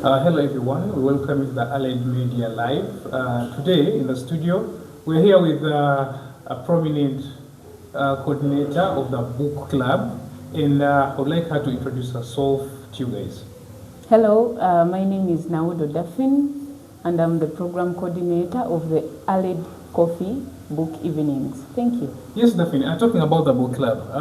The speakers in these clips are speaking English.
Hello everyone, we welcome you to the ALED Media Live. Today in the studio, we're here with a prominent coordinator of the book club, and I would like her to introduce herself to you guys. Hello, my name is Naudo Daffin, and I'm the program coordinator of the ALED Coffee Book Evenings. Thank you. Yes, Daffin, talking about the book club,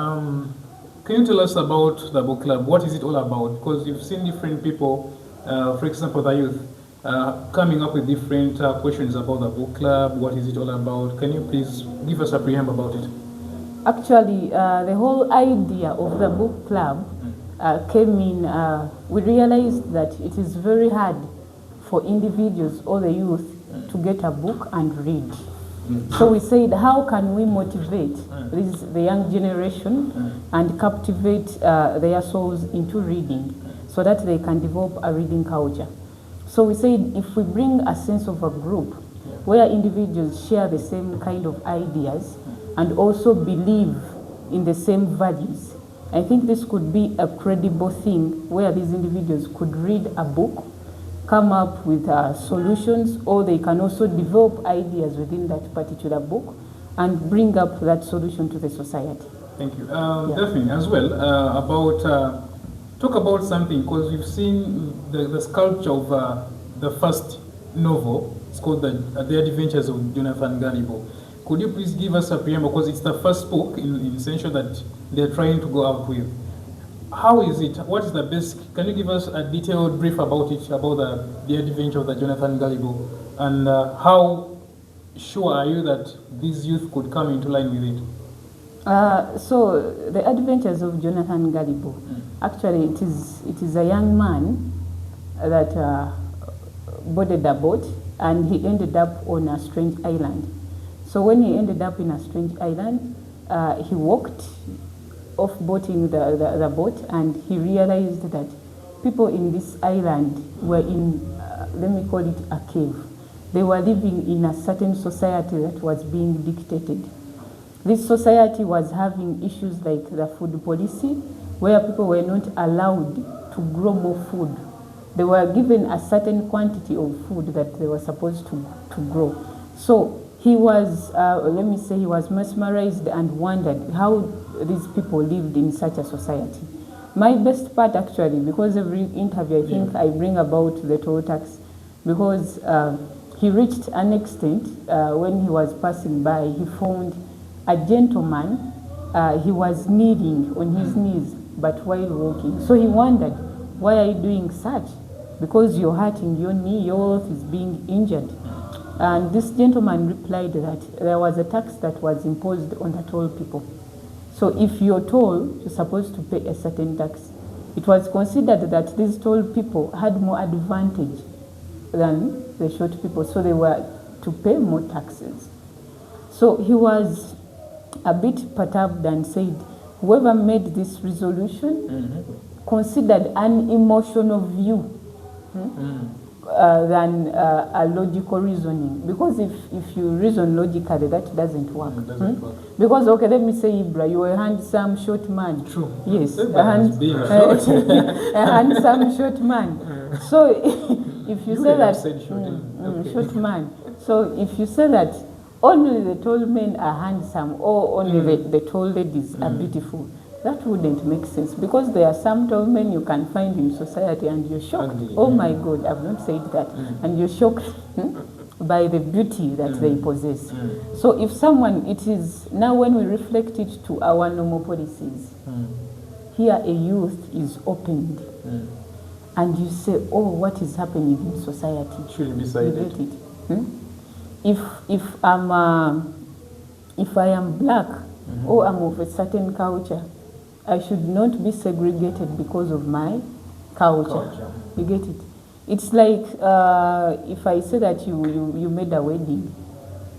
can you tell us about the book club? What is it all about? Because you've seen different people, for example, the youth, coming up with different questions about the book club. What is it all about? Can you please give us a preamble about it? Actually, the whole idea of the book club came in, we realized that it is very hard for individuals or the youth to get a book and read. So we said, how can we motivate the young generation and captivate their souls into reading so that they can develop a reading culture? So we said, if we bring a sense of a group where individuals share the same kind of ideas and also believe in the same values, I think this could be a credible thing where these individuals could read a book, come up with solutions, or they can also develop ideas within that particular book and bring up that solution to the society. Thank you. Definitely, as well, talk about something, because we've seen the sculpture of the first novel. It's called The Adventures of Jonathan Galibo. Could you please give us a preamble, because it's the first book in essential that they're trying to go out with. How is it? What is the basic? Can you give us a detailed brief about it, about the adventure of the Jonathan Galibo, and how sure are you that these youth could come into line with it? So the adventures of Jonathan Galibo, actually it is a young man that boarded a boat and he ended up on a strange island. So when he ended up in a strange island, he walked off boating the boat, and he realized that people in this island were in, let me call it a cave. They were living in a certain society that was being dictated. This society was having issues like the food policy, where people were not allowed to grow more food. They were given a certain quantity of food that they were supposed to grow. So he was, let me say, he was mesmerized and wondered how these people lived in such a society. My best part, actually, because every interview I think I bring about the toll tax, because he reached an extent when he was passing by, he found a gentleman, he was kneeling on his knees, but while walking. So he wondered, why are you doing such? Because you're hurting your knee, your health is being injured. And this gentleman replied that there was a tax that was imposed on the toll people. So if you're toll, you're supposed to pay a certain tax. It was considered that these toll people had more advantage than the short people, so they were to pay more taxes. So he was a bit perturbed and said, whoever made this resolution considered an emotional view than a logical reasoning. Because if you reason logically, that doesn't work. Because, okay, let me say, Ibra, you're a handsome short man. True. Yes, a handsome short man. So if you say that, short man. So if you say that only the tall men are handsome or only the tall ladies are beautiful, that wouldn't make sense, because there are some tall men you can find in society and you're shocked. Oh my God, I've not said that. And you're shocked by the beauty that they possess. So if someone, it is, now when we reflect it to our normal policies, here a youth is opened, and you say, oh, what is happening in society? Should be cited. If I am black or I'm of a certain culture, I should not be segregated because of my culture. You get it? It's like if I say that you made a wedding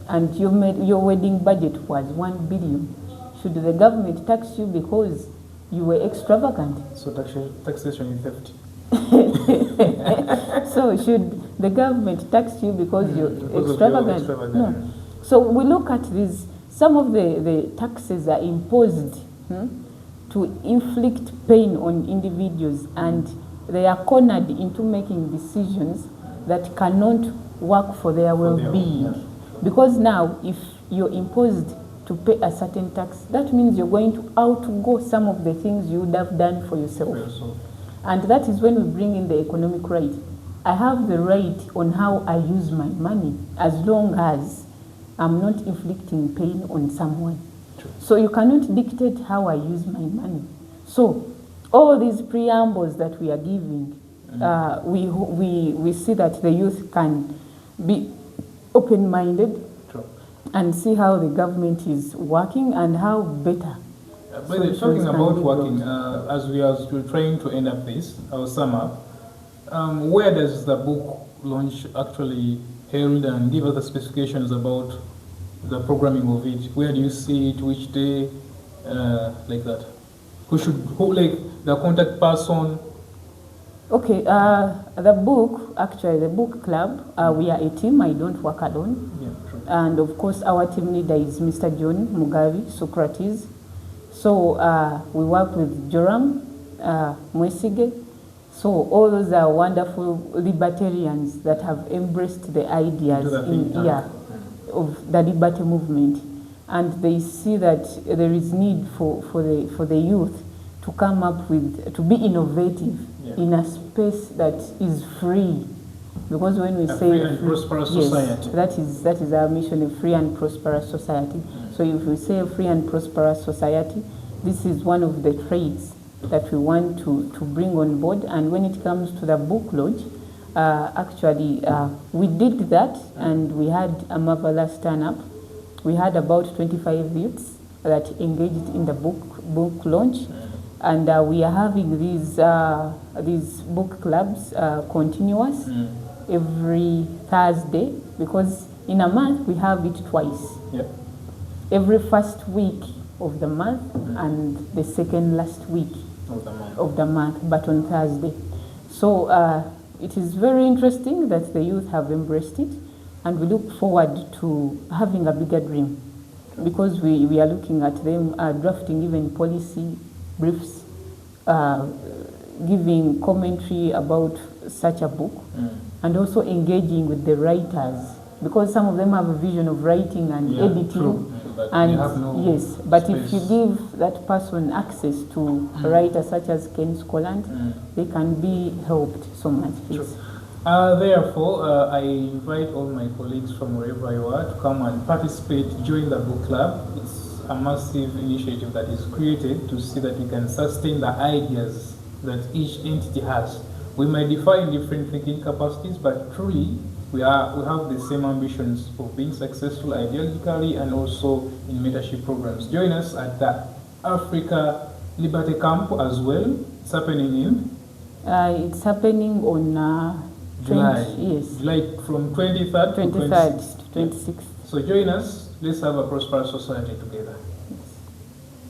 and your wedding budget was 1 billion, should the government tax you because you were extravagant? So taxation is theft. So should the government tax you because you're extravagant? No. So we look at this. Some of the taxes are imposed to inflict pain on individuals and they are cornered into making decisions that cannot work for their well-being. yeah. Because now, if you're imposed to pay a certain tax, that means you're going to outgo some of the things you would have done for yourself. And that is when we bring in the economic right. I have the right on how I use my money, as long as I'm not inflicting pain on someone. True. So you cannot dictate how I use my money. So all these preambles that we are giving, we see that the youth can be open-minded and see how the government is working and how better. By the talking about working, as we are still trying to end up this, our sum up, where does the book launch actually held, and give us the specifications about the programming of it? Where do you see it, which day, like that? Who like the contact person? Okay, the book, actually the book club, we are a team, I don't work alone. Yeah, true. And of course our team leader is Mr. John Mugavi, Socrates. So we work with Joram, Mwesige. So all those are wonderful libertarians that have embraced the ideas of the liberty movement. And they see that there is need for the youth to come up with, to be innovative in a space that is free. Because when we say free and prosperous society, that is our mission, a free and prosperous society. So if we say a free and prosperous society, this is one of the traits that we want to bring on board. And when it comes to the book launch, actually we did that, and we had a marvelous turn-up. We had about 25 youths that engaged in the book launch, and we are having these book clubs continuous every Thursday, because in a month we have it twice. Every first week of the month and the second last week of the month, but on Thursday. So it is very interesting that the youth have embraced it, and we look forward to having a bigger dream, because we are looking at them drafting even policy briefs, giving commentary about such a book, and also engaging with the writers, because some of them have a vision of writing and editing. And but if you give that person access to writers such as Ken Scotland, they can be helped so much. Therefore, I invite all my colleagues from wherever you are to come and participate, join the book club. It's a massive initiative that is created to see that we can sustain the ideas that each entity has. We might differ in different thinking capacities, but truly we have the same ambitions of being successful ideologically and also in mentorship programs. Join us at the Africa Liberty Camp as well. It's happening in? It's happening on July. July from 23rd to 26th. So join us. Let's have a prosperous society together.